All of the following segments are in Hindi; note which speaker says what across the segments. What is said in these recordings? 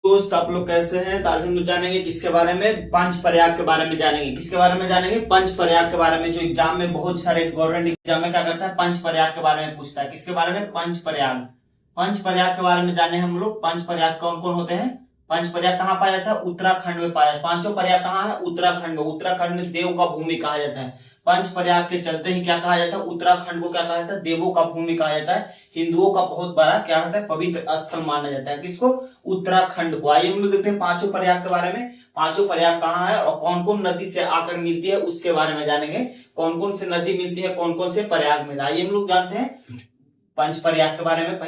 Speaker 1: दोस्त आप लोग कैसे हैं। तो आज हम लोग जानेंगे किसके बारे में, पंच प्रयाग के बारे में जानेंगे। किसके बारे में जानेंगे? पंच प्रयाग के बारे में। जो एग्जाम में बहुत सारे गवर्नमेंट एग्जाम में क्या करता है, पंच प्रयाग के बारे में पूछता है। किसके बारे में? पंच प्रयाग। पंच प्रयाग के बारे में जाने हम लोग। पंच प्रयाग कौन कौन होते हैं? पंच प्रयाग कहाँ पाया जाता है? उत्तराखंड में पाया। पांचों प्रयाग कहाँ है? उत्तराखंड में। उत्तराखंड में देव का भूमि कहा जाता है। पंच प्रयाग के चलते ही क्या कहा जाता है? उत्तराखंड को क्या कहा जाता है? देवों का भूमि कहा जाता है। हिंदुओं का बहुत बड़ा क्या होता है? पवित्र स्थल माना जाता है। किसको? उत्तराखंड को। आइए हम लोग देखते हैं पांचों प्रयाग के बारे में। पांचों प्रयाग कहाँ है और कौन कौन नदी से आकर मिलती है उसके बारे में जानेंगे। कौन कौन से नदी मिलती है, कौन कौन से प्रयाग में। आइए हम लोग जानते हैं पंच प्रयाग के बारे में।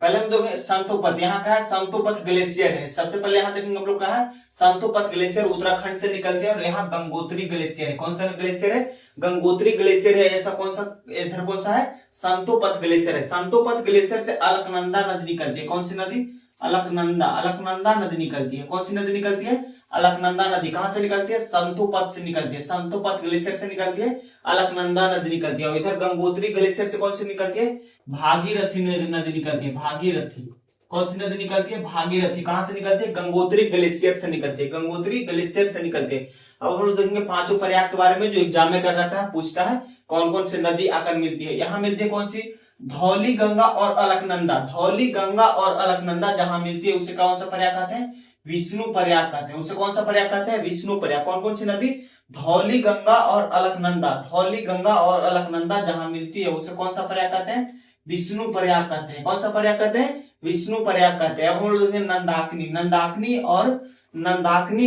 Speaker 1: पहले हम देखेंगे संतोपत। यहाँ का है संतोपत ग्लेशियर है। सबसे पहले यहाँ देखेंगे हम लोग कहा है संतोपत ग्लेशियर उत्तराखंड से निकलते हैं। और यहाँ गंगोत्री ग्लेशियर है। कौन सा ग्लेशियर है? गंगोत्री ग्लेशियर है। ऐसा कौन सा, इधर कौन सा है? संतोपत ग्लेशियर है। संतोपत ग्लेशियर से अलकनंदा नदी निकलती है। कौन सी नदी? अलकनंदा। अलकनंदा नदी निकलती है। कौन सी नदी निकलती है? अलकनंदा नदी। कहां से निकलती है? संतोपत से निकलती है। संतोपत ग्लेशियर से निकलती है। अलकनंदा नदी निकलती है। और इधर गंगोत्री ग्लेशियर से कौन सी निकलती है? भागीरथी नदी निकलती है। भागीरथी। कौन सी नदी निकलती है? भागीरथी। कहां से निकलती है? गंगोत्री ग्लेशियर से निकलती है। गंगोत्री ग्लेशियर से निकलती है। अब हम लोग देखेंगे पांचों प्रयाग के बारे में। जो एग्जाम में क्या करता है, पूछता है कौन कौन से नदी आकर मिलती है। यहाँ मिलती है कौन सी? धौली गंगा और अलकनंदा। धौली गंगा और अलकनंदा जहां मिलती है उसे कौन सा प्रयाग कहते हैं? विष्णु प्रयाग कहते हैं। उसे कौन सा प्रयाग कहते हैं? विष्णु प्रयाग। कौन कौन सी नदी? धौली गंगा और अलकनंदा। धौली गंगा और अलकनंदा जहां मिलती है उसे कौन सा प्रयाग कहते हैं? विष्णु प्रयाग कहते हैं। कौन सा प्रयाग कहते हैं? विष्णु प्रयाग कहते हैं। अब हम लोग नंदाकिनी। नंदाकिनी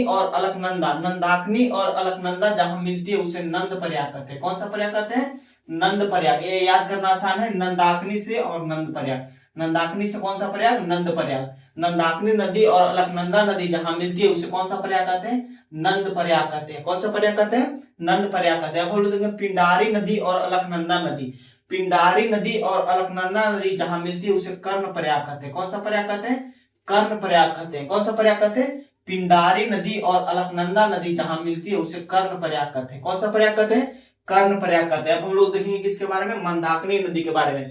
Speaker 1: और अलकनंदा। नंदाकिनी और अलकनंदा जहां मिलती है उसे नंद प्रयाग कहते हैं। कौन सा प्रयाग कहते हैं? नंद प्रयाग। ये याद करना आसान है, नंदाकिनी से और नंद प्रयाग। नंदाकिनी से कौन सा प्रयाग? नंद प्रयाग। नंदाकिनी नदी और अलकनंदा नदी जहां मिलती है उसे कौन सा प्रयाग कहते हैं? नंद प्रयाग कहते हैं। कौन सा प्रयाग कहते हैं? नंद प्रयाग कहते हैं। अब हम लोग देखेंगे पिंडारी नदी और अलकनंदा नदी। पिंडारी नदी और अलकनंदा नदी जहां मिलती है उसे कर्ण प्रयाग कहते हैं। कौन सा प्रयाग कहते हैं? कर्ण प्रयाग कहते हैं। कौन सा प्रयाग कहते हैं? पिंडारी नदी और अलकनंदा नदी जहां मिलती है उसे कर्ण प्रयाग कहते हैं। कौन सा प्रयाग कहते हैं? कर्ण प्रयाग कहते हैं। अब हम लोग देखेंगे किसके बारे में? मंदाकिनी नदी के बारे में।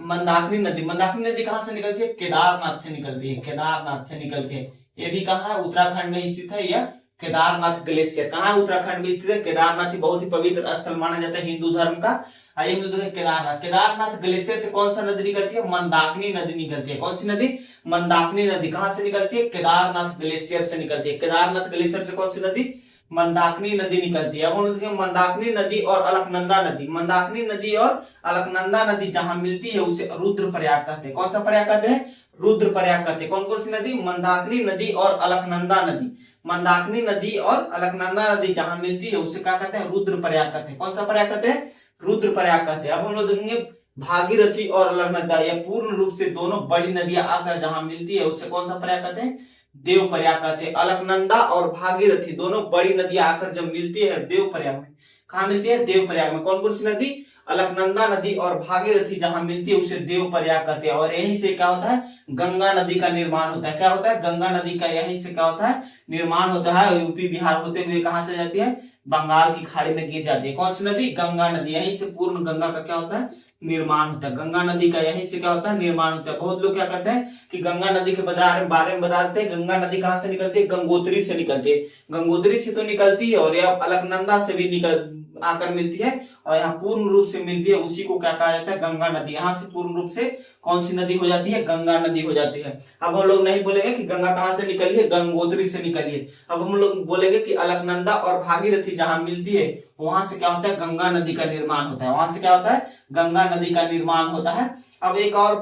Speaker 1: मंदाकिनी नदी। मंदाकिनी नदी कहां से निकलती है? केदारनाथ से निकलती है। केदारनाथ से निकलती है। ये भी कहाँ है? उत्तराखंड में स्थित है। यह केदारनाथ ग्लेशियर कहाँ है? उत्तराखंड में स्थित है। केदारनाथ ही बहुत ही पवित्र स्थल माना जाता है हिंदू धर्म का। आइए हम लोग देखें केदारनाथ। केदारनाथ ग्लेशियर से कौन सा नदी निकलती है? मंदाकिनी नदी निकलती है। कौन सी नदी? मंदाकिनी नदी। कहां से निकलती है? केदारनाथ ग्लेशियर से निकलती है। केदारनाथ ग्लेशियर से कौन सी नदी? मंदाकिनी नदी निकलती है। अब हम लोग देखेंगे मंदाकिनी नदी और अलकनंदा नदी। मंदाकिनी नदी और अलकनंदा नदी जहां मिलती है उसे रुद्र प्रयाग कहते हैं। कौन सा प्रयाग कहते हैं? रुद्र प्रयाग कहते हैं। कौन कौन सी नदी? मंदाकिनी नदी और अलकनंदा नदी। मंदाकिनी नदी और अलकनंदा नदी जहां मिलती है उसे क्या कहते हैं? रुद्र प्रयाग कहते हैं। कौन सा प्रयाग कहते हैं? रुद्र प्रयाग कहते हैं। अब हम लोग देखेंगे भागीरथी और अलकनंदा। यह पूर्ण रूप से दोनों बड़ी नदियां आकर जहां मिलती है उसे कौन सा प्रयाग कहते हैं? देव प्रयाग कहते हैं। अलकनंदा और भागीरथी दोनों बड़ी नदियां आकर जब मिलती है देव प्रयाग में। कहा मिलती है? देव प्रयाग में। कौन कौन सी नदी? अलकनंदा नदी और भागीरथी जहां मिलती है उसे देव प्रयाग कहते हैं। और यहीं से क्या होता है? गंगा नदी का निर्माण होता है। क्या होता है? गंगा नदी का यहीं से क्या होता है? निर्माण होता है। यूपी बिहार होते हुए कहां चली जाती है? बंगाल की खाड़ी में गिर जाती है। कौन सी नदी? गंगा नदी। यहीं से पूर्ण गंगा का क्या होता है? निर्माण होता है। गंगा नदी का यहीं से क्या होता है? निर्माण होता है। बहुत लोग क्या करते हैं कि गंगा नदी के बारे में बताते हैं। गंगा नदी कहां से निकलती है? गंगोत्री से निकलती है। गंगोत्री से तो निकलती है और यह अलकनंदा से भी निकल आकर मिलती है और यहाँ पूर्ण रूप से मिलती है। उसी को क्या कहा जाता है? गंगा नदी। यहाँ से पूर्ण रूप से कौन सी नदी हो जाती है? गंगा नदी हो जाती है। अब हम लोग नहीं बोलेंगे कि गंगा कहां से निकली है? गंगोत्री से निकली है। अब हम लोग बोलेंगे कि अलकनंदा और भागीरथी जहां मिलती है वहां से क्या होता है? गंगा नदी का निर्माण होता है। वहां से क्या होता है? गंगा नदी का निर्माण होता है। अब एक और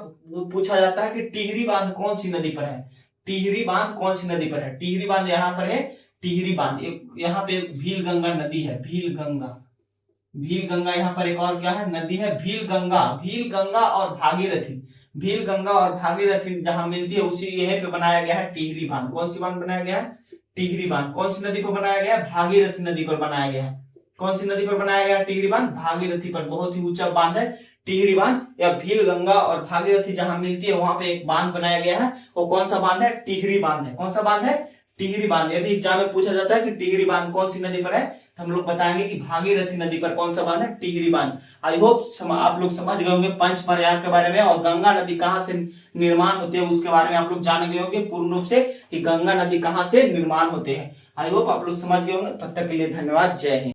Speaker 1: पूछा जाता है कि टिहरी बांध कौन सी नदी पर है? टिहरी बांध कौन सी नदी पर है? टिहरी बांध यहाँ पर है। टिहरी बांध यहाँ पे भील गंगा नदी है। भील गंगा। भील गंगा यहाँ पर एक और क्या है? नदी है भील गंगा। भील गंगा और भागीरथी। भील गंगा और भागीरथी जहां मिलती है उसी यहीं पे बनाया गया है टिहरी बांध। कौन सी बांध बनाया गया है? टिहरी बांध। कौन सी नदी पर बनाया गया है? भागीरथी नदी पर बनाया गया है। कौन सी नदी पर बनाया गया है टिहरी बांध? भागीरथी पर। बहुत ही ऊंचा बांध है टिहरी बांध। या भील गंगा और भागीरथी जहां मिलती है वहां पे एक बांध बनाया गया है। वो कौन सा बांध है? टिहरी बांध है। कौन सा बांध है? टिहरी बांध। यदि एग्जाम में पूछा जाता है कि टिहरी बांध कौन सी नदी पर है, तो हम लोग बताएंगे कि भागीरथी नदी पर कौन सा बांध है, टिहरी बांध। आई होप आप लोग समझ गए होंगे पंच प्रयाग के बारे में, और गंगा नदी कहाँ से निर्माण होते हैं उसके बारे में आप लोग जान गए होंगे पूर्ण रूप से कि गंगा नदी कहाँ से निर्माण होते हैं। आई होप आप लोग समझ गए होंगे। तब तक के लिए धन्यवाद। जय हिंद।